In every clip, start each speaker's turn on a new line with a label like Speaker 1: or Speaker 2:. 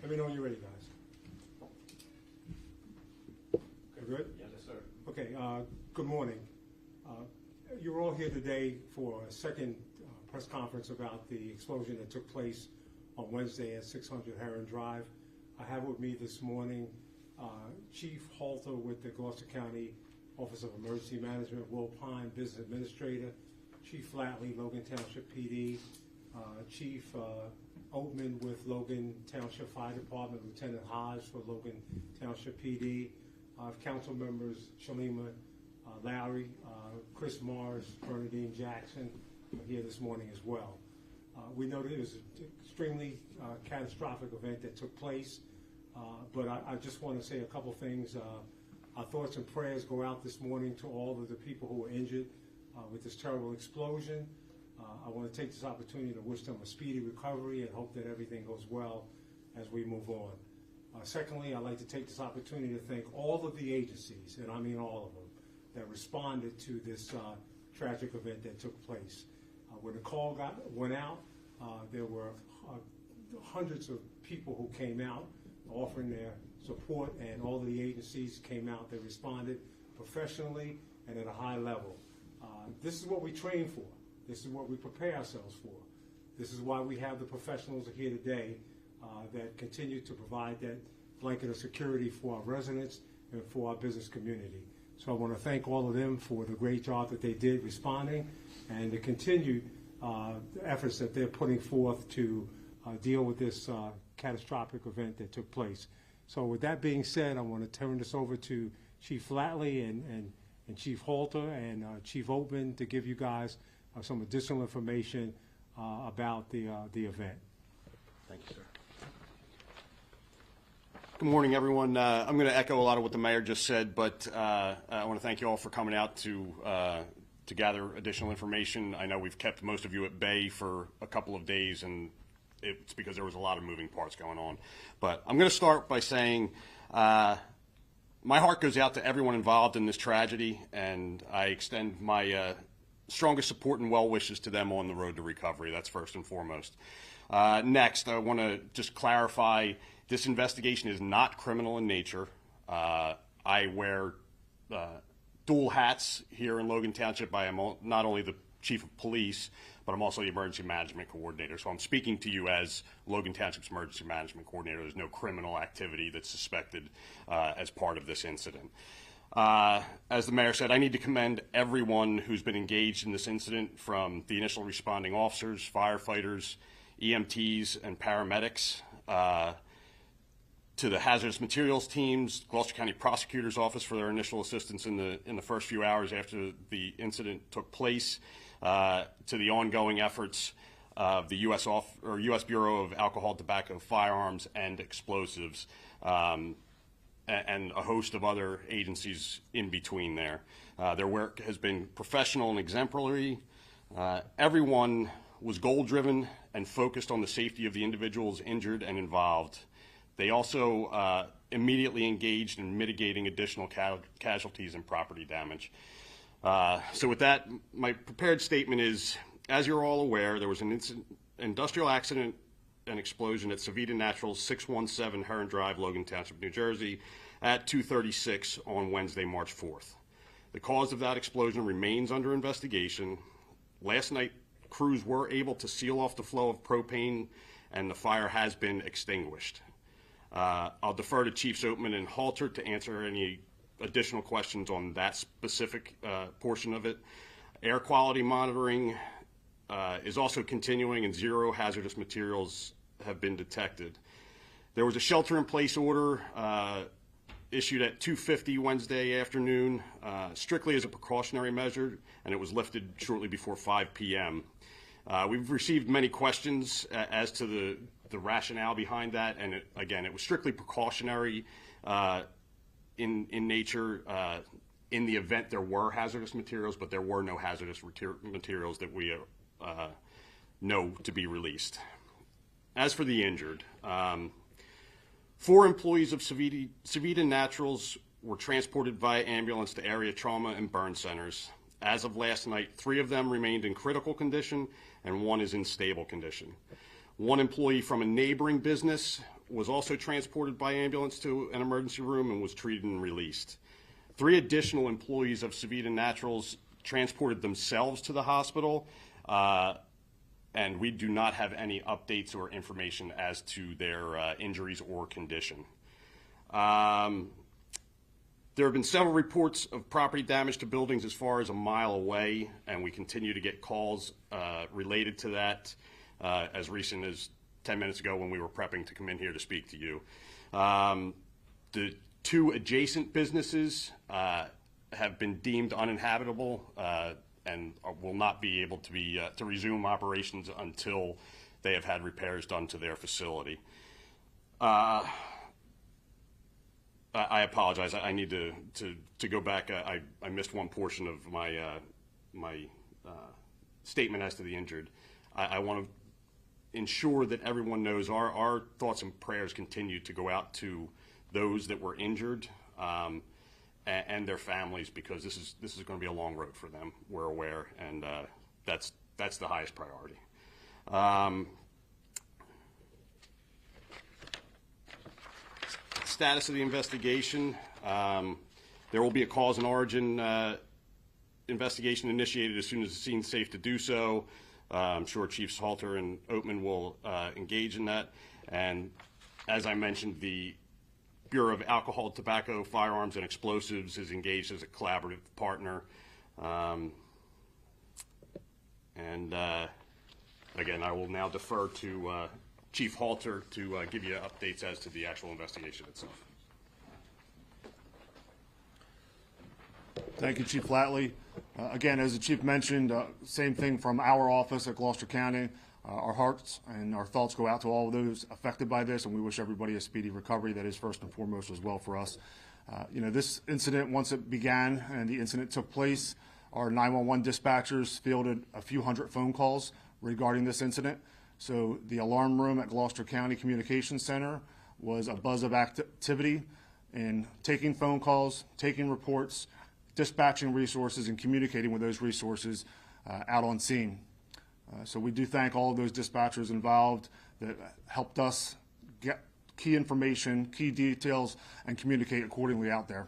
Speaker 1: Let me know when you're ready, guys. Okay, good?
Speaker 2: Yes, sir.
Speaker 1: Okay, good morning. You're all here today for a second press conference about the explosion that took place on Wednesday at 600 Heron Drive. I have with me this morning Chief Halter with the Gloucester County Office of Emergency Management, Will Pine, Business Administrator, Chief Flatley, Logan Township PD, Chief Oatman with Logan Township Fire Department, Lieutenant Hodge for Logan Township PD, Council members Shalima Lowry, Chris Morris, Bernadine Jackson are here this morning as well. We know that it was an extremely catastrophic event that took place, but I just want to say a couple things. Our thoughts and prayers go out this morning to all of the people who were injured with this terrible explosion. I want to take this opportunity to wish them a speedy recovery and hope that everything goes well as we move on. Secondly, I'd like to take this opportunity to thank all of the agencies, and I mean all of them, that responded to this tragic event that took place. When the call went out, there were hundreds of people who came out offering their support, and all of the agencies came out. They responded professionally and at a high level. This is what we train for. This is what we prepare ourselves for. This is why we have the professionals here today that continue to provide that blanket of security for our residents and for our business community. So I want to thank all of them for the great job that they did responding and the continued efforts that they're putting forth to deal with this catastrophic event that took place. So with that being said, I want to turn this over to Chief Flatley and Chief Halter and Chief Oatman to give you guys some additional information about the event.
Speaker 2: Thank you, sir. Good morning, everyone. I'm going to echo a lot of what the mayor just said, but I want to thank you all for coming out to gather additional information. I know we've kept most of you at bay for a couple of days, and it's because there was a lot of moving parts going on. But I'm going to start by saying my heart goes out to everyone involved in this tragedy, and I extend my strongest support and well wishes to them on the road to recovery. That's first and foremost. Next, I want to just clarify, this investigation is not criminal in nature. I wear dual hats here in Logan Township. I am not only the chief of police, but I'm also the emergency management coordinator. So I'm speaking to you as Logan Township's emergency management coordinator. There's no criminal activity that's suspected as part of this incident. As the mayor said, I need to commend everyone who's been engaged in this incident, from the initial responding officers, firefighters, EMTs, and paramedics, to the hazardous materials teams, Gloucester County Prosecutor's Office for their initial assistance in the first few hours after the incident took place, to the ongoing efforts of the U.S. Bureau of Alcohol, Tobacco, Firearms, and Explosives, and a host of other agencies in between there. Their work has been professional and exemplary. Everyone was goal-driven and focused on the safety of the individuals injured and involved. They also immediately engaged in mitigating additional casualties and property damage. So with that, my prepared statement is, as you're all aware, there was an industrial accident and explosion at Savita Naturals 617 Heron Drive, Logan Township, New Jersey at 2:36 on Wednesday, March 4th. The cause of that explosion remains under investigation. Last night, crews were able to seal off the flow of propane, and the fire has been extinguished. I'll defer to Chiefs Oatman and Halter to answer any additional questions on that specific portion of it. Air quality monitoring is also continuing, and 0 hazardous materials have been detected. There was a shelter-in-place order issued at 2:50 Wednesday afternoon, strictly as a precautionary measure, and it was lifted shortly before 5 p.m. We've received many questions as to the rationale behind that, and again, it was strictly precautionary in nature. In the event there were hazardous materials, but there were no hazardous materials that we know to be released. As for the injured, 4 employees of Savita Naturals were transported via ambulance to area trauma and burn centers. As of last night, 3 of them remained in critical condition and 1 is in stable condition. 1 employee from a neighboring business was also transported by ambulance to an emergency room and was treated and released. 3 additional employees of Savita Naturals transported themselves to the hospital, and we do not have any updates or information as to their injuries or condition. There have been several reports of property damage to buildings as far as a mile away, and we continue to get calls related to that as recent as 10 minutes ago when we were prepping to come in here to speak to you. The 2 adjacent businesses have been deemed uninhabitable and will not be able to resume operations until they have had repairs done to their facility. I apologize. I need to go back. I missed one portion of my statement as to the injured. I want to ensure that everyone knows our thoughts and prayers continue to go out to those that were injured and their families, because this is going to be a long road for them. We're aware, and that's the highest priority. Status of the investigation. There will be a cause and origin investigation initiated as soon as it seems safe to do so. I'm sure Chiefs Halter and Oatman will engage in that. And as I mentioned, the Bureau of Alcohol, Tobacco, Firearms, and Explosives is engaged as a collaborative partner. Again, I will now defer to Chief Halter to give you updates as to the actual investigation itself.
Speaker 3: Thank you, Chief Flatley. Again, as the Chief mentioned, same thing from our office at Gloucester County. Our hearts and our thoughts go out to all of those affected by this, and we wish everybody a speedy recovery. That is first and foremost as well for us. This incident, once it began and the incident took place, our 911 dispatchers fielded a few hundred phone calls regarding this incident. So the alarm room at Gloucester County Communications Center was a buzz of activity in taking phone calls, taking reports, dispatching resources, and communicating with those resources out on scene. So we do thank all of those dispatchers involved that helped us get key information, key details, and communicate accordingly out there.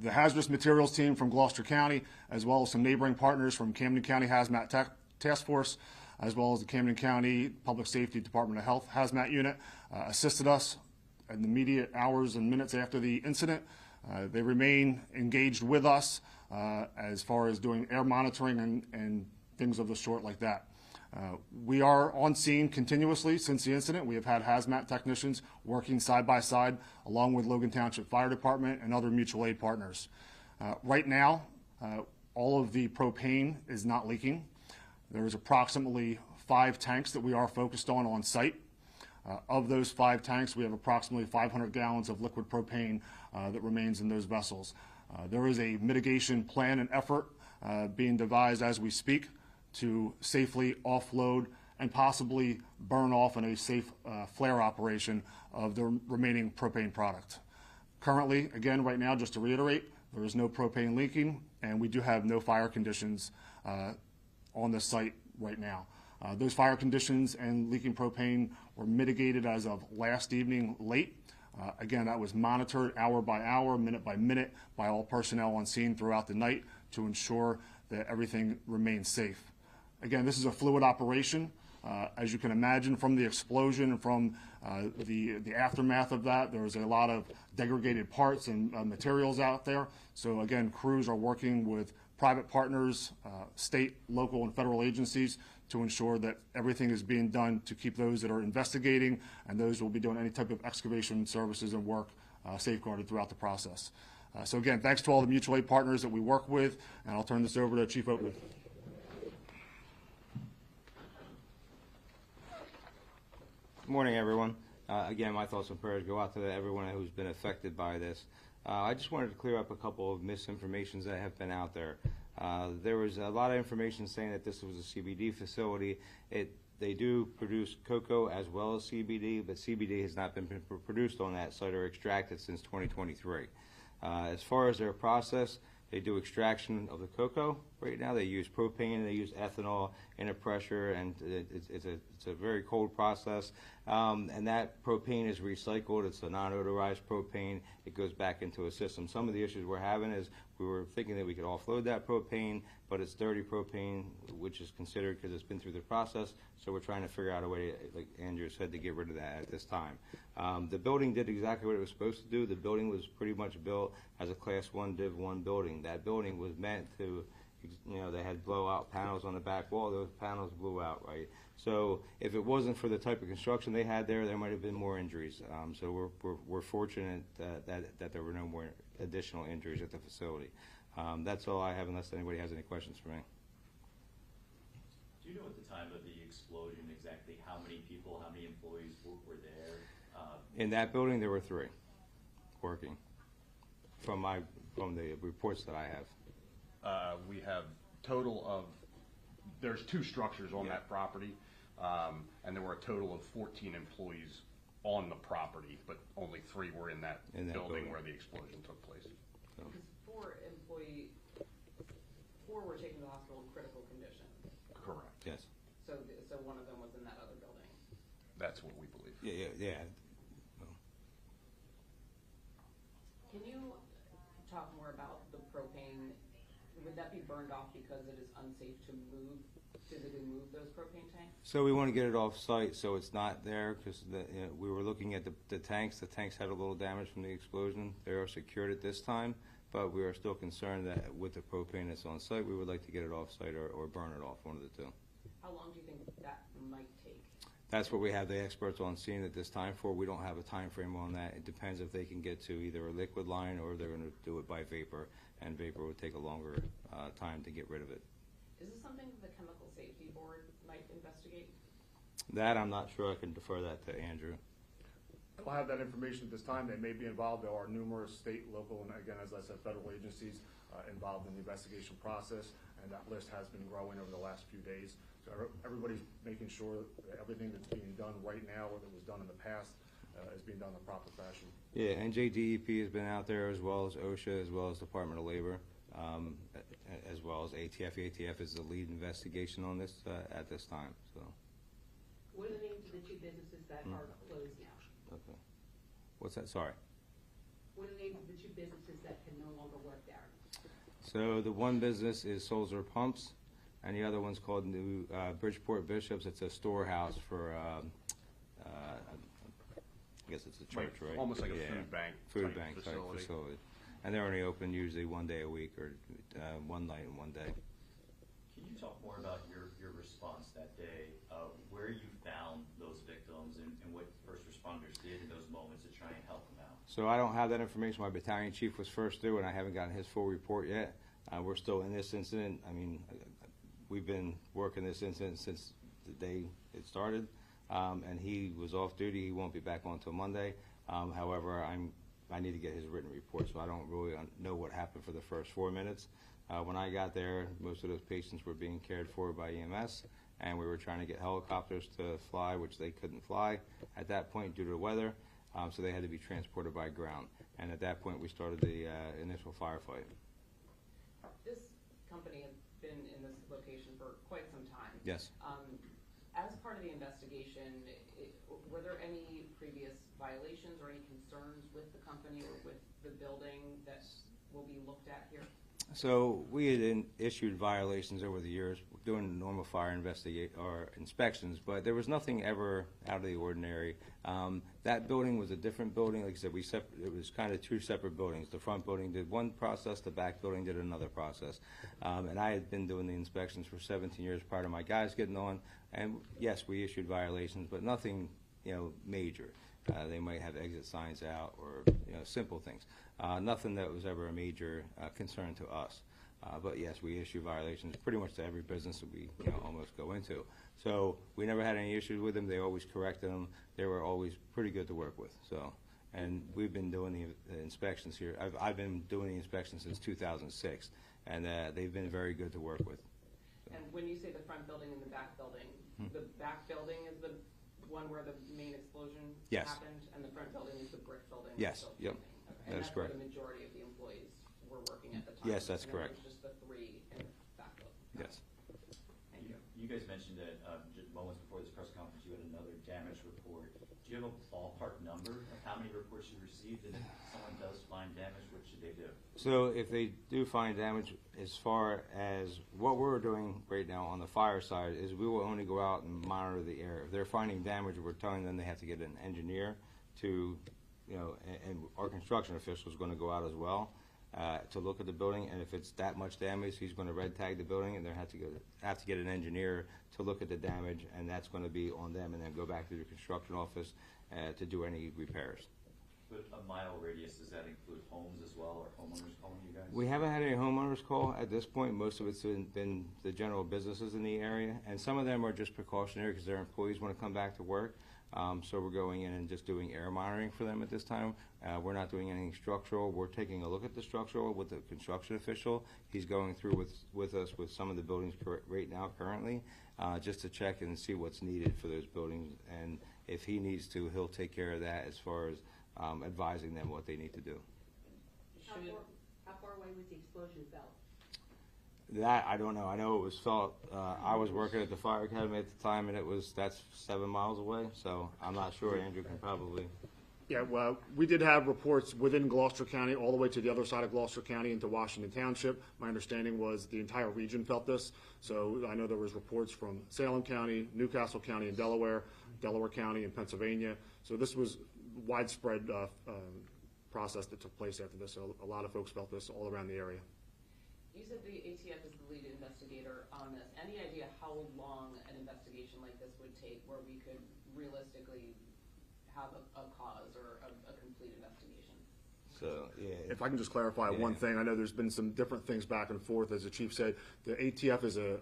Speaker 3: The hazardous materials team from Gloucester County, as well as some neighboring partners from Camden County Hazmat Task Force, as well as the Camden County Public Safety Department of Health Hazmat Unit, assisted us in the immediate hours and minutes after the incident. They remain engaged with us as far as doing air monitoring and things of the sort like that. We are on scene continuously since the incident. We have had hazmat technicians working side by side along with Logan Township Fire Department and other mutual aid partners. Right now, all of the propane is not leaking. There is approximately 5 tanks that we are focused on site. Of those 5 tanks, we have approximately 500 gallons of liquid propane that remains in those vessels. There is a mitigation plan and effort being devised as we speak to safely offload and possibly burn off in a safe flare operation of the remaining propane product. Currently, again, right now, just to reiterate, there is no propane leaking, and we do have no fire conditions on the site right now. Those fire conditions and leaking propane were mitigated as of last evening late. Again, that was monitored hour by hour, minute by minute by all personnel on scene throughout the night to ensure that everything remains safe. Again, this is a fluid operation. As you can imagine from the explosion and from the aftermath of that, there's a lot of degraded parts and materials out there. So again, crews are working with private partners, state, local, and federal agencies to ensure that everything is being done to keep those that are investigating and those who will be doing any type of excavation services and work safeguarded throughout the process. So again, thanks to all the mutual aid partners that we work with, and I'll turn this over to Chief Oatman.
Speaker 4: Good morning, everyone. Again, my thoughts and prayers go out to everyone who's been affected by this. I just wanted to clear up a couple of misinformations that have been out there. There was a lot of information saying that this was a CBD facility. They do produce cocoa as well as CBD, but CBD has not been produced on that site or extracted since 2023. As far as their process, they do extraction of the cocoa right now. They use propane, they use ethanol, in a pressure, and it's a very cold process. And that propane is recycled. It's a non-odorized propane. It goes back into a system. Some of the issues we're having is we were thinking that we could offload that propane, but it's dirty propane, which is considered because it's been through the process. So we're trying to figure out a way, like Andrew said, to get rid of that at this time. The building did exactly what it was supposed to do. The building was pretty much built as a Class 1 Div 1 building. That building was meant to, they had blowout panels on the back wall. Those panels blew out, right? So if it wasn't for the type of construction they had there might have been more injuries. So we're fortunate that there were no more additional injuries at the facility. That's all I have, unless anybody has any questions for me.
Speaker 5: Do you know at the time of the explosion exactly how many people, how many employees were there?
Speaker 4: In that building, there were 3 working. From the reports that I have.
Speaker 2: We have total of, there's 2 structures on that property, and there were a total of 14 employees on the property, but only 3 were in that building where the explosion took place.
Speaker 4: So.
Speaker 6: Because 4 were taken to the hospital in critical condition.
Speaker 2: Correct.
Speaker 4: Yes.
Speaker 6: So one of them was in that other building.
Speaker 2: That's what we believe.
Speaker 4: Yeah.
Speaker 6: Can you talk more about the propane? Would that be burned off because it is unsafe to physically move those propane tanks?
Speaker 4: So we want to get it off site so it's not there, because we were looking at the tanks. The tanks had a little damage from the explosion. They are secured at this time, but we are still concerned that with the propane that's on site, we would like to get it off site or burn it off, one of the 2.
Speaker 6: How long do you think that might take?
Speaker 4: That's what we have the experts on scene at this time for. We don't have a time frame on that. It depends if they can get to either a liquid line or they're going to do it by vapor, and vapor would take a longer time to get rid of it.
Speaker 6: Is this something the Chemical Safety Board might investigate?
Speaker 4: That I'm not sure. I can defer that to Andrew.
Speaker 3: I don't have that information at this time. They may be involved. There are numerous state, local, and again, as I said, federal agencies involved in the investigation process, and that list has been growing over the last few days. So everybody's making sure that everything that's being done right now or that was done in the past is being done in the proper fashion.
Speaker 4: Yeah, NJDEP has been out there, as well as OSHA, as well as Department of Labor, as well as ATF. ATF is the lead investigation on this at this time. So.
Speaker 7: What are the names of the 2 businesses that are closed now?
Speaker 4: Okay. What's that? Sorry.
Speaker 7: What are the names of the 2 businesses that can no longer work there?
Speaker 4: So the one business is Solzer Pumps, and the other one's called New Bridgeport Bishops. It's a storehouse for, I guess it's a church, right?
Speaker 2: Almost like a food bank.
Speaker 4: Food bank type facility. And they're only open usually 1 day a week, or 1 night and 1 day.
Speaker 5: Can you talk more about your response that day, where you found those victims and what first responders did in those moments to try and help them out?
Speaker 4: So I don't have that information. My battalion chief was first through, and I haven't gotten his full report yet. We're still in this incident. I mean, we've been working this incident since the day it started, and he was off duty. He won't be back on until Monday. However, I need to get his written report, so I don't really know what happened for the first 4 minutes. When I got there, most of those patients were being cared for by EMS, and we were trying to get helicopters to fly, which they couldn't fly at that point due to the weather, so they had to be transported by ground. And at that point, we started the initial firefight.
Speaker 6: This company has been in this location for quite some time.
Speaker 4: Yes.
Speaker 6: As part of the investigation, were there any previous violations or any concerns with the company or with the building that will be looked at here?
Speaker 4: So we had issued violations over the years, doing normal fire inspections, but there was nothing ever out of the ordinary. That building was a different building. Like I said, it was kind of 2 separate buildings. The front building did one process, the back building did another process. And I had been doing the inspections for 17 years prior to my guys getting on. And yes, we issued violations, but nothing, major. They might have exit signs out or simple things. Nothing that was ever a major concern to us. But yes, we issue violations pretty much to every business that we almost go into. So we never had any issues with them. They always corrected them. They were always pretty good to work with. So, and we've been doing the inspections here. I've been doing the inspections since 2006, and they've been very good to work with. So.
Speaker 6: And when you say the front building and the back building, the back building is the one where the main explosion happened, and the front building is the brick building?
Speaker 4: Yes. Yep.
Speaker 6: Okay. And
Speaker 4: That is correct.
Speaker 6: Where the majority of the employees were working at the time?
Speaker 4: Yes, that's
Speaker 6: and
Speaker 4: correct.
Speaker 6: It was just the 3 in the back building?
Speaker 4: Yes.
Speaker 5: And you you guys mentioned that just moments before this press conference, you had another damage report. Do you have a ballpark number of how many reports you received? And if someone does find damage, what should they do?
Speaker 4: So if they do find damage, as far as what we're doing right now on the fire side is we will only go out and monitor the area. If they're finding damage, we're telling them they have to get an engineer to, and our construction official is going to go out as well to look at the building. And if it's that much damage, he's going to red tag the building, and they have to get an engineer to look at the damage, and that's going to be on them, and then go back to the construction office to do any repairs.
Speaker 5: But a mile radius, does that include homes as well, or homeowners calling you guys?
Speaker 4: We haven't had any homeowners call at this point. Most of it's been the general businesses in the area, and some of them are just precautionary because their employees want to come back to work. So we're going in and just doing air monitoring for them at this time. We're not doing anything structural. We're taking a look at the structural with the construction official. He's going through with us with some of the buildings right now currently, just to check and see what's needed for those buildings. And if he needs to, he'll take care of that as far as advising them what they need to do.
Speaker 7: How far away was the explosion felt?
Speaker 4: That I don't know. I know it was felt. I was working at the fire academy at the time, and that's 7 miles away. So I'm not sure. Andrew can probably.
Speaker 3: Yeah, well, we did have reports within Gloucester County all the way to the other side of Gloucester County into Washington Township. My understanding was the entire region felt this. So I know there was reports from Salem County, Newcastle County in Delaware, Delaware County in Pennsylvania. So this was widespread process that took place after this. So a lot of folks felt this all around the area.
Speaker 6: You said the ATF is the lead investigator on this. Any idea how long an investigation like this would take, where we could realistically have a cause or a complete investigation?
Speaker 4: So yeah.
Speaker 3: If I can just clarify one thing, I know there's been some different things back and forth. As the chief said, the ATF is a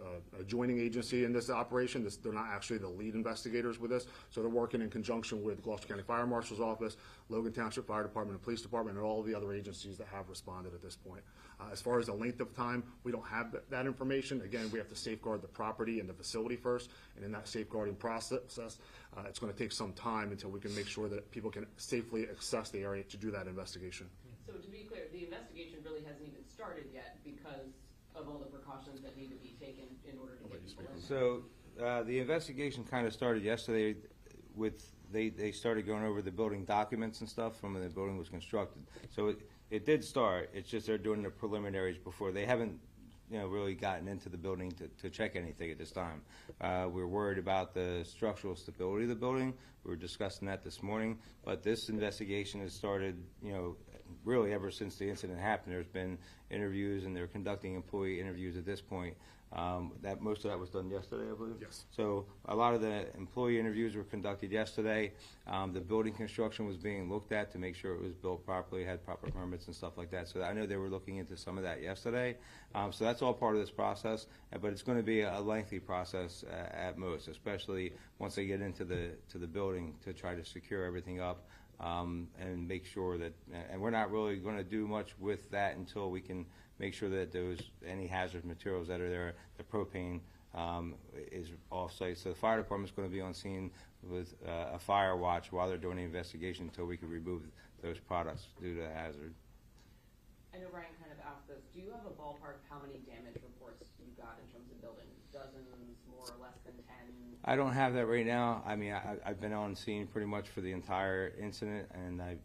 Speaker 3: joining agency in this operation. They're not actually the lead investigators with this, so they're working in conjunction with Gloucester County Fire Marshal's Office, Logan Township Fire Department, and Police Department, and all of the other agencies that have responded at this point. As far as the length of time, we don't have that information. Again, we have to safeguard the property and the facility first, and in that safeguarding process, it's going to take some time until we can make sure that people can safely access the area to do that investigation.
Speaker 6: So to be clear, the investigation really hasn't even started yet because of all the precautions that need to be taken in order to get people in.
Speaker 4: So the investigation kind of started yesterday with they started going over the building documents and stuff from when the building was constructed. So it did start. It's just they're doing the preliminaries before. They haven't really gotten into the building to check anything at this time. We're worried about the structural stability of the building. We were discussing that this morning. But this investigation has started, really ever since the incident happened. There's been interviews, and they're conducting employee interviews at this point. That most of that was done yesterday, I believe.
Speaker 3: Yes.
Speaker 4: So a lot of the employee interviews were conducted yesterday. The building construction was being looked at to make sure it was built properly, had proper permits and stuff like that. So I know they were looking into some of that yesterday. So that's all part of this process, but it's going to be a lengthy process at most, especially once they get into the building to try to secure everything up. And make sure that, and we're not really going to do much with that until we can make sure that any hazardous materials that are there, the propane is off-site. So the fire department's going to be on scene with a fire watch while they're doing the investigation until we can remove those products due to the hazard.
Speaker 6: I know Ryan kind of asked this. Do you have a ballpark how many damage reports you got in terms of buildings? Dozens, more or less than 10?
Speaker 4: I don't have that right now. I mean, I've been on scene pretty much for the entire incident, and I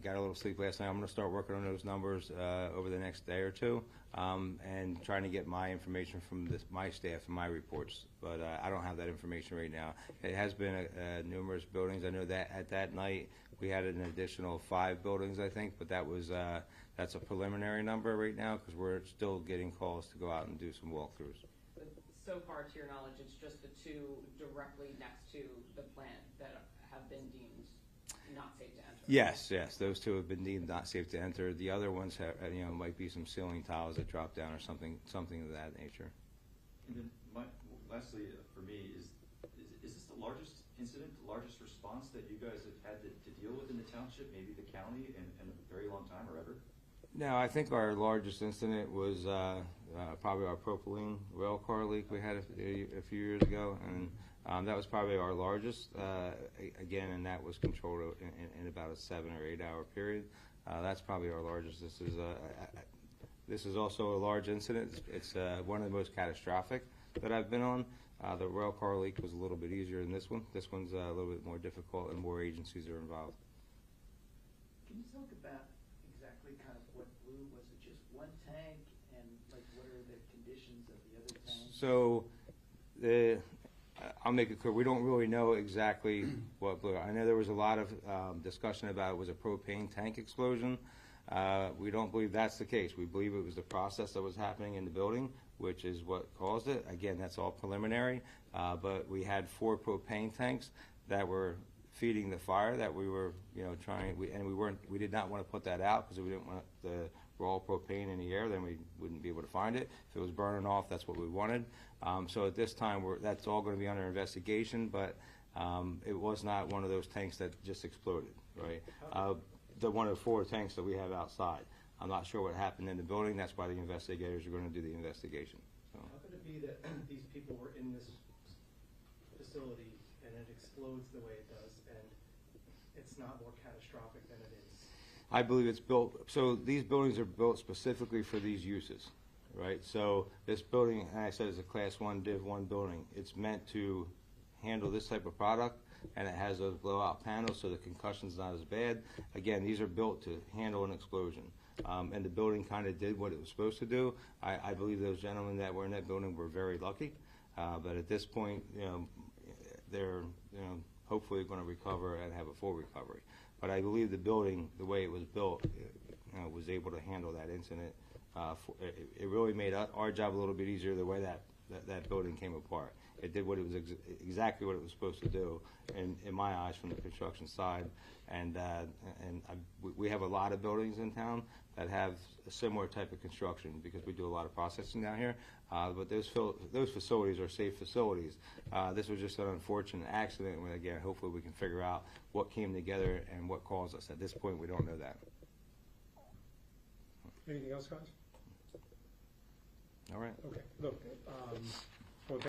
Speaker 4: got a little sleep last night. I'm going to start working on those numbers over the next day or two, and trying to get my information from my staff and my reports. But I don't have that information right now. It has been numerous buildings. I know that at that night we had an additional 5 buildings, I think, but that's a preliminary number right now because we're still getting calls to go out and do some walkthroughs.
Speaker 6: So far, to your knowledge, it's just the 2 directly next to the plant that have been deemed not safe to enter.
Speaker 4: Yes, those 2 have been deemed not safe to enter. The other ones have, might be some ceiling tiles that drop down or something of that nature.
Speaker 5: And then, lastly, for me, is this the largest incident, the largest response that you guys have had to deal with in the township, maybe the county, in a very long time or ever?
Speaker 4: No, I think our largest incident was probably our propylene rail car leak we had a few years ago, and that was probably our largest, again, and that was controlled in about a 7 or 8 hour period. That's probably our largest. This is also a large incident. It's one of the most catastrophic that I've been on. The rail car leak was a little bit easier than this one. This one's a little bit more difficult and more agencies are involved.
Speaker 8: Can you talk about exactly kind of what blew? Was it just one tank, and like what are the conditions of the other tanks?
Speaker 4: So, I'll make it clear, we don't really know exactly what blew. I know there was a lot of discussion about it was a propane tank explosion. We don't believe that's the case. We believe it was the process that was happening in the building, which is what caused it. Again, that's all preliminary, but we had 4 propane tanks that were feeding the fire that we were, trying, we did not want to put that out because we didn't want the raw propane in the air, then we wouldn't be able to find it. If it was burning off, that's what we wanted. So at this time, that's all going to be under investigation, but it was not one of those tanks that just exploded, right? The one of the 4 tanks that we have outside. I'm not sure what happened in the building. That's why the investigators are going to do the investigation. So.
Speaker 9: How could it be that these people were in this facility and it explodes the way it does, and it's not more catastrophic than it is?
Speaker 4: I believe it's built, so these buildings are built specifically for these uses, right? So this building, and I said it's a Class 1 Div 1 building. It's meant to handle this type of product, and it has those blowout panels so the concussion's not as bad. Again, these are built to handle an explosion. And the building kind of did what it was supposed to do. I believe those gentlemen that were in that building were very lucky. But at this point, they're hopefully going to recover and have a full recovery. But I believe the building, the way it was built, was able to handle that incident. It really made our job a little bit easier the way that building came apart. It did what it was exactly what it was supposed to do, in my eyes, from the construction side. And we have a lot of buildings in town that have a similar type of construction because we do a lot of processing down here. But those facilities are safe facilities. This was just an unfortunate accident. And again, hopefully we can figure out what came together and what caused us. At this point, we don't know that.
Speaker 1: Anything else, guys?
Speaker 4: All right.
Speaker 1: Okay, look,